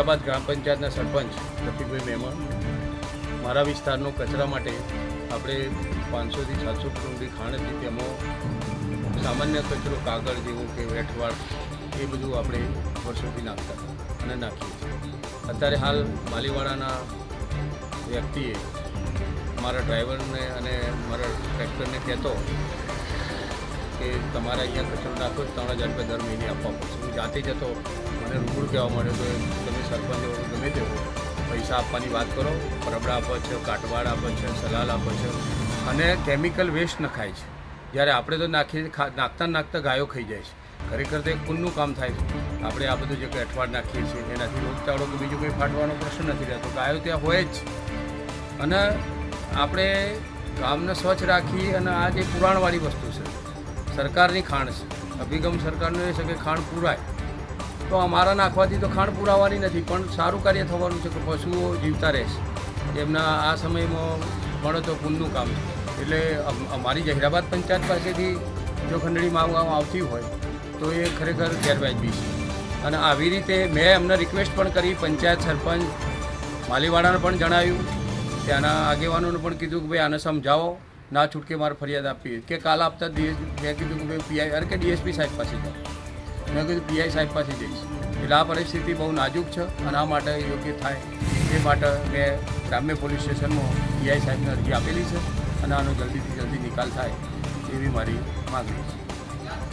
જહેરાબાદ ગ્રામ પંચાયતના સરપંચ રફીકભાઈ મહેમાન, મારા વિસ્તારનો કચરા માટે આપણે 500 થી 700 કુટુંબની ખાણ હતી, તેમાં સામાન્ય કચરો કાગળ જેવું કે વેઠવાડ એ બધું આપણે વર્ષોથી નાખતા અને નાખીએ છીએ. અત્યારે હાલ માલીવાડાના વ્યક્તિએ મારા ડ્રાઈવરને અને મારા ટ્રેક્ટરને કહેતો કે તમારે અહીંયા કચરો નાખો 3000 રૂપિયા દર મહિને આપવા પડશે. હું જાતે જતો, મને રૂબરૂ કહેવા મળ્યો કે તમે સરપંચ ગમે તે હો, પૈસા આપવાની વાત કરો, પરબડા આપે છે, કાટવાડ આપે છે, સલાલ આપે છે અને કેમિકલ વેસ્ટ નખાય છે. જ્યારે આપણે તો નાખતા ગાયો ખાઈ જાય છે. ખરેખર તો એક પુણ્યનું કામ થાય છે. આપણે આ બધું જે કંઈ અઠવાડ નાખીએ છીએ એનાથી રોગચાળો કે બીજું કંઈ ફાટવાનો પ્રશ્ન નથી રહેતો. ગાયો ત્યાં હોય જ. અને આપણે ગામને સ્વચ્છ રાખી અને આ જે પુરાણવાળી વસ્તુ છે, સરકારની ખાણ છે, અભિગમ સરકારનો એ છે કે ખાણ પૂરાય, તો અમારા નાખવાથી તો ખાણ પુરાવાની નથી, પણ સારું કાર્ય થવાનું છે કે પશુઓ જીવતા રહેશે. એમના આ સમયમાં મળે તો પુણ્યનું કામ છે. એટલે અમારી જહેરાબાદ પંચાયત પાસેથી જો ખંડણી માંગ આવતી હોય તો એ ખરેખર ગેરવાજબી છે. અને આવી રીતે મેં એમને રિક્વેસ્ટ પણ કરી, પંચાયત સરપંચ માલીવાડાને પણ જણાવ્યું, ત્યાંના આગેવાનોને પણ કીધું કે ભાઈ આને સમજાવો, ના છૂટકે મારે ફરિયાદ આપવી કે કાલ આપતા મેં કીધું કે ભાઈ પીઆઈ અરે કે ડીએસપી સાહેબ પાસે જાઓ. મેં કીધું પીઆઈ સાહેબ પાસે જઈશ. એટલે આ પરિસ્થિતિ બહુ નાજુક છે અને આ માટે યોગ્ય થાય એ માટે મેં ગ્રામ્ય પોલીસ સ્ટેશનમાં પીઆઈ સાહેબને અરજી આપેલી છે અને આનો જલ્દીથી જલ્દી નિકાલ થાય એવી મારી માગણી છે.